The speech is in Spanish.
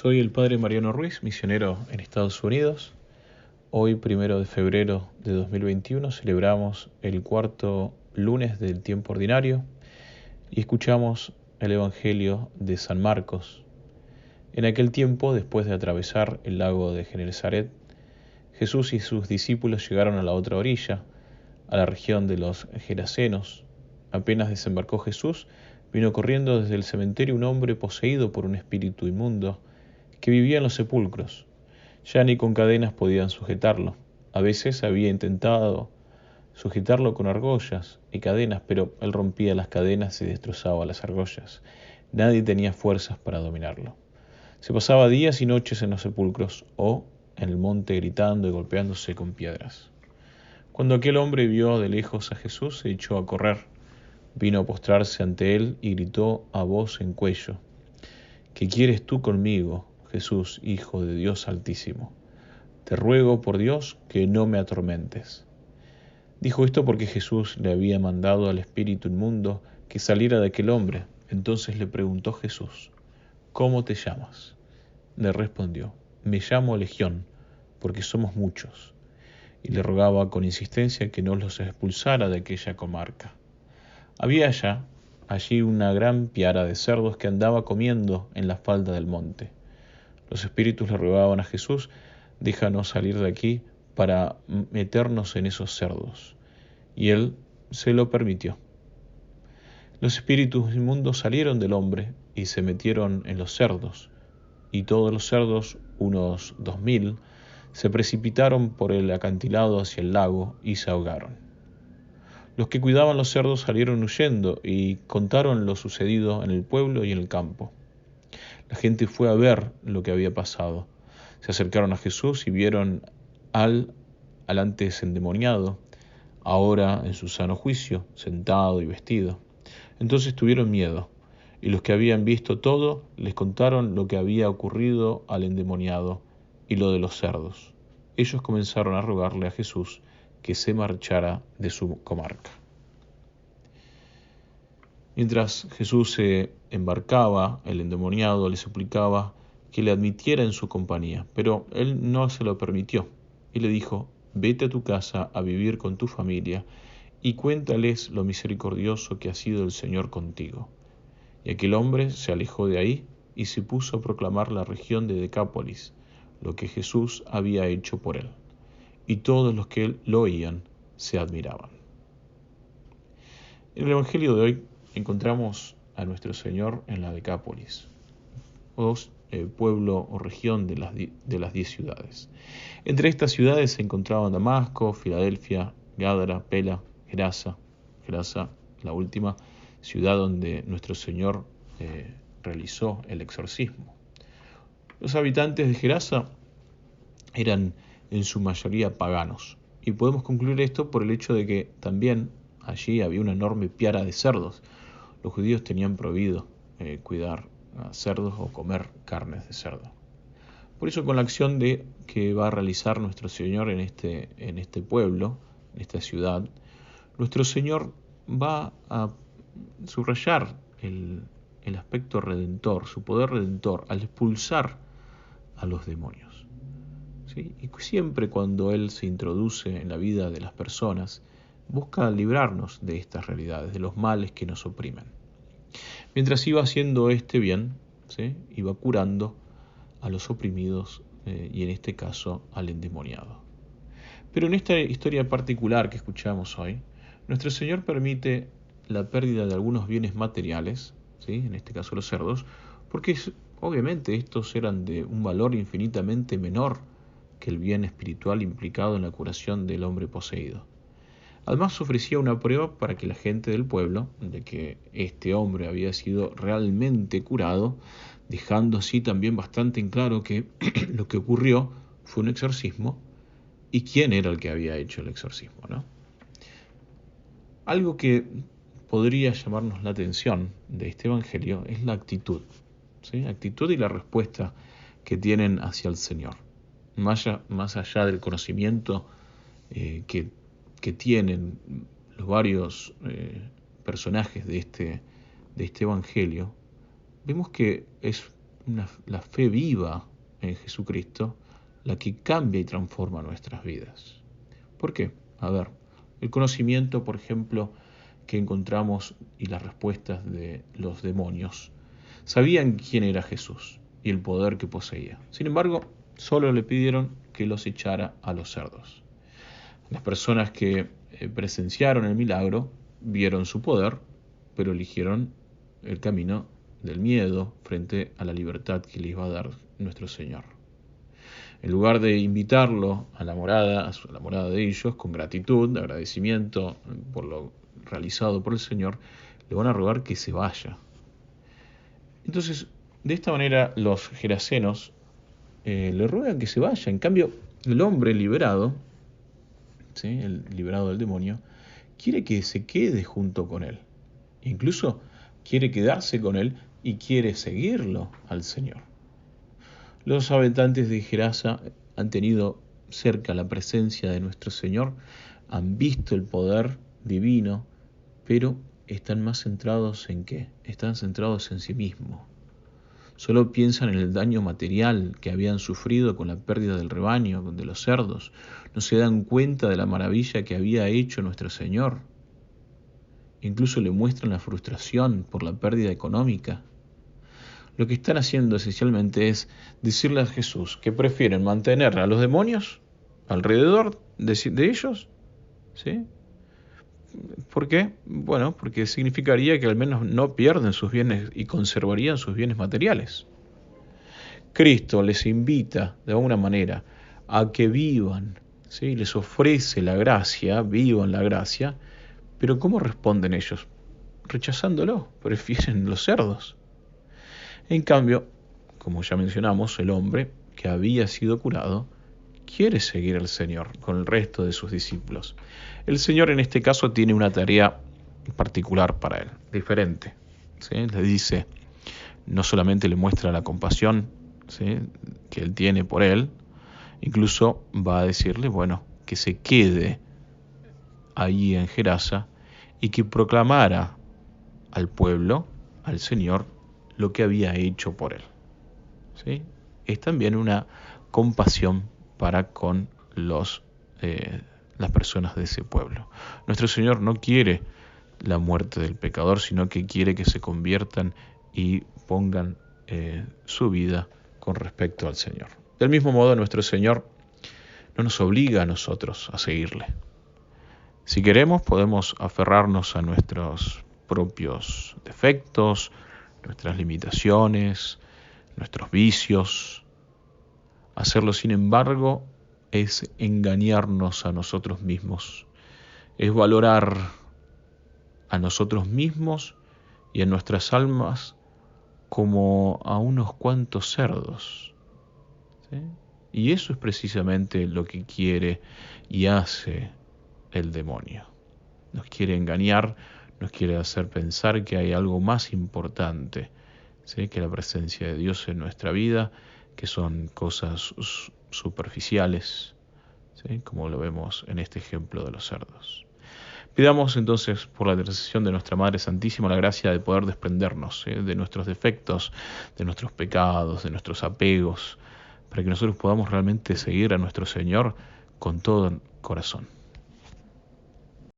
Soy el padre Mariano Ruiz, misionero en Estados Unidos. Hoy, 1 de febrero de 2021, celebramos el cuarto lunes del tiempo ordinario y escuchamos el Evangelio de San Marcos. En aquel tiempo, después de atravesar el lago de Genesaret, Jesús y sus discípulos llegaron a la otra orilla, a la región de los Gerasenos. Apenas desembarcó Jesús, vino corriendo desde el cementerio un hombre poseído por un espíritu inmundo que vivía en los sepulcros. Ya ni con cadenas podían sujetarlo. A veces había intentado sujetarlo con argollas y cadenas, pero él rompía las cadenas y destrozaba las argollas. Nadie tenía fuerzas para dominarlo. Se pasaba días y noches en los sepulcros o en el monte gritando y golpeándose con piedras. Cuando aquel hombre vio de lejos a Jesús, se echó a correr. Vino a postrarse ante él y gritó a voz en cuello: ¿Qué quieres tú conmigo, Jesús, Hijo de Dios Altísimo? Te ruego por Dios que no me atormentes. Dijo esto porque Jesús le había mandado al espíritu inmundo que saliera de aquel hombre. Entonces le preguntó Jesús: ¿Cómo te llamas? Le respondió: Me llamo Legión, porque somos muchos. Y le rogaba con insistencia que no los expulsara de aquella comarca. Había allí una gran piara de cerdos que andaba comiendo en la falda del monte. Los espíritus le rogaban a Jesús: déjanos salir de aquí para meternos en esos cerdos. Y él se lo permitió. Los espíritus inmundos salieron del hombre y se metieron en los cerdos, y todos los cerdos, unos 2000, se precipitaron por el acantilado hacia el lago y se ahogaron. Los que cuidaban los cerdos salieron huyendo y contaron lo sucedido en el pueblo y en el campo. La gente fue a ver lo que había pasado. Se acercaron a Jesús y vieron al antes endemoniado, ahora en su sano juicio, sentado y vestido. Entonces tuvieron miedo, y los que habían visto todo les contaron lo que había ocurrido al endemoniado y lo de los cerdos. Ellos comenzaron a rogarle a Jesús que se marchara de su comarca. Mientras Jesús se embarcaba, el endemoniado le suplicaba que le admitiera en su compañía, pero él no se lo permitió y le dijo: vete a tu casa a vivir con tu familia y cuéntales lo misericordioso que ha sido el Señor contigo. Y aquel hombre se alejó de ahí y se puso a proclamar la región de Decápolis, lo que Jesús había hecho por él. Y todos los que lo oían se admiraban. En el Evangelio de hoy encontramos a nuestro Señor en la Decápolis, pueblo o región de las 10 ciudades. Entre estas ciudades se encontraban Damasco, Filadelfia, Gádara, Pela, Gerasa, la última ciudad donde nuestro Señor realizó el exorcismo. Los habitantes de Gerasa eran en su mayoría paganos, y podemos concluir esto por el hecho de que también allí había una enorme piara de cerdos. Los judíos tenían prohibido cuidar a cerdos o comer carnes de cerdo. Por eso, con la acción que va a realizar nuestro Señor en este pueblo, en esta ciudad, nuestro Señor va a subrayar el aspecto redentor, su poder redentor, al expulsar a los demonios. ¿Sí? Y siempre cuando Él se introduce en la vida de las personas, busca librarnos de estas realidades, de los males que nos oprimen. Mientras iba haciendo este bien, ¿sí?, iba curando a los oprimidos y en este caso al endemoniado. Pero en esta historia particular que escuchamos hoy, nuestro Señor permite la pérdida de algunos bienes materiales, ¿sí?, en este caso los cerdos, porque obviamente estos eran de un valor infinitamente menor que el bien espiritual implicado en la curación del hombre poseído. Además ofrecía una prueba para que la gente del pueblo, de que este hombre había sido realmente curado, dejando así también bastante en claro que lo que ocurrió fue un exorcismo y quién era el que había hecho el exorcismo, ¿no? Algo que podría llamarnos la atención de este evangelio es la actitud, ¿sí? La actitud y la respuesta que tienen hacia el Señor. Más allá del conocimiento que tienen los varios personajes de este evangelio, vemos que es la fe viva en Jesucristo la que cambia y transforma nuestras vidas. ¿Por qué? A ver, el conocimiento, por ejemplo, que encontramos y las respuestas de los demonios. Sabían quién era Jesús y el poder que poseía. Sin embargo, solo le pidieron que los echara a los cerdos. Las personas que presenciaron el milagro vieron su poder, pero eligieron el camino del miedo frente a la libertad que les iba a dar nuestro Señor. En lugar de invitarlo a la morada de ellos, con gratitud, de agradecimiento por lo realizado por el Señor, le van a rogar que se vaya. Entonces, de esta manera, los gerasenos le ruegan que se vaya. En cambio, el hombre liberado, ¿sí?, el liberado del demonio, quiere que se quede junto con él. Incluso quiere quedarse con él y quiere seguirlo al Señor. Los habitantes de Gerasa han tenido cerca la presencia de nuestro Señor, han visto el poder divino, pero están más centrados ¿en qué? Están centrados en sí mismos. Solo piensan en el daño material que habían sufrido con la pérdida del rebaño, de los cerdos. No se dan cuenta de la maravilla que había hecho nuestro Señor. Incluso le muestran la frustración por la pérdida económica. Lo que están haciendo esencialmente es decirle a Jesús que prefieren mantener a los demonios alrededor de ellos, ¿sí? ¿Por qué? Bueno, porque significaría que al menos no pierden sus bienes y conservarían sus bienes materiales. Cristo les invita de alguna manera a que vivan, ¿sí? Les ofrece la gracia, vivan la gracia, pero ¿cómo responden ellos? Rechazándolo, prefieren los cerdos. En cambio, como ya mencionamos, el hombre que había sido curado quiere seguir al Señor con el resto de sus discípulos. El Señor en este caso tiene una tarea particular para él, diferente, ¿sí? Le dice, no solamente le muestra la compasión, ¿sí?, que él tiene por él, incluso va a decirle, bueno, que se quede allí en Gerasa y que proclamara al pueblo, al Señor, lo que había hecho por él, ¿sí? Es también una compasión para con las personas de ese pueblo. Nuestro Señor no quiere la muerte del pecador, sino que quiere que se conviertan y pongan su vida con respecto al Señor. Del mismo modo, nuestro Señor no nos obliga a nosotros a seguirle. Si queremos, podemos aferrarnos a nuestros propios defectos, nuestras limitaciones, nuestros vicios. Hacerlo, sin embargo, es engañarnos a nosotros mismos, es valorar a nosotros mismos y a nuestras almas como a unos cuantos cerdos, ¿sí? Y eso es precisamente lo que quiere y hace el demonio. Nos quiere engañar, nos quiere hacer pensar que hay algo más importante, ¿sí?, que la presencia de Dios en nuestra vida, que son cosas superficiales, ¿sí?, como lo vemos en este ejemplo de los cerdos. Pidamos entonces por la intercesión de nuestra Madre Santísima la gracia de poder desprendernos, ¿sí?, de nuestros defectos, de nuestros pecados, de nuestros apegos, para que nosotros podamos realmente seguir a nuestro Señor con todo corazón.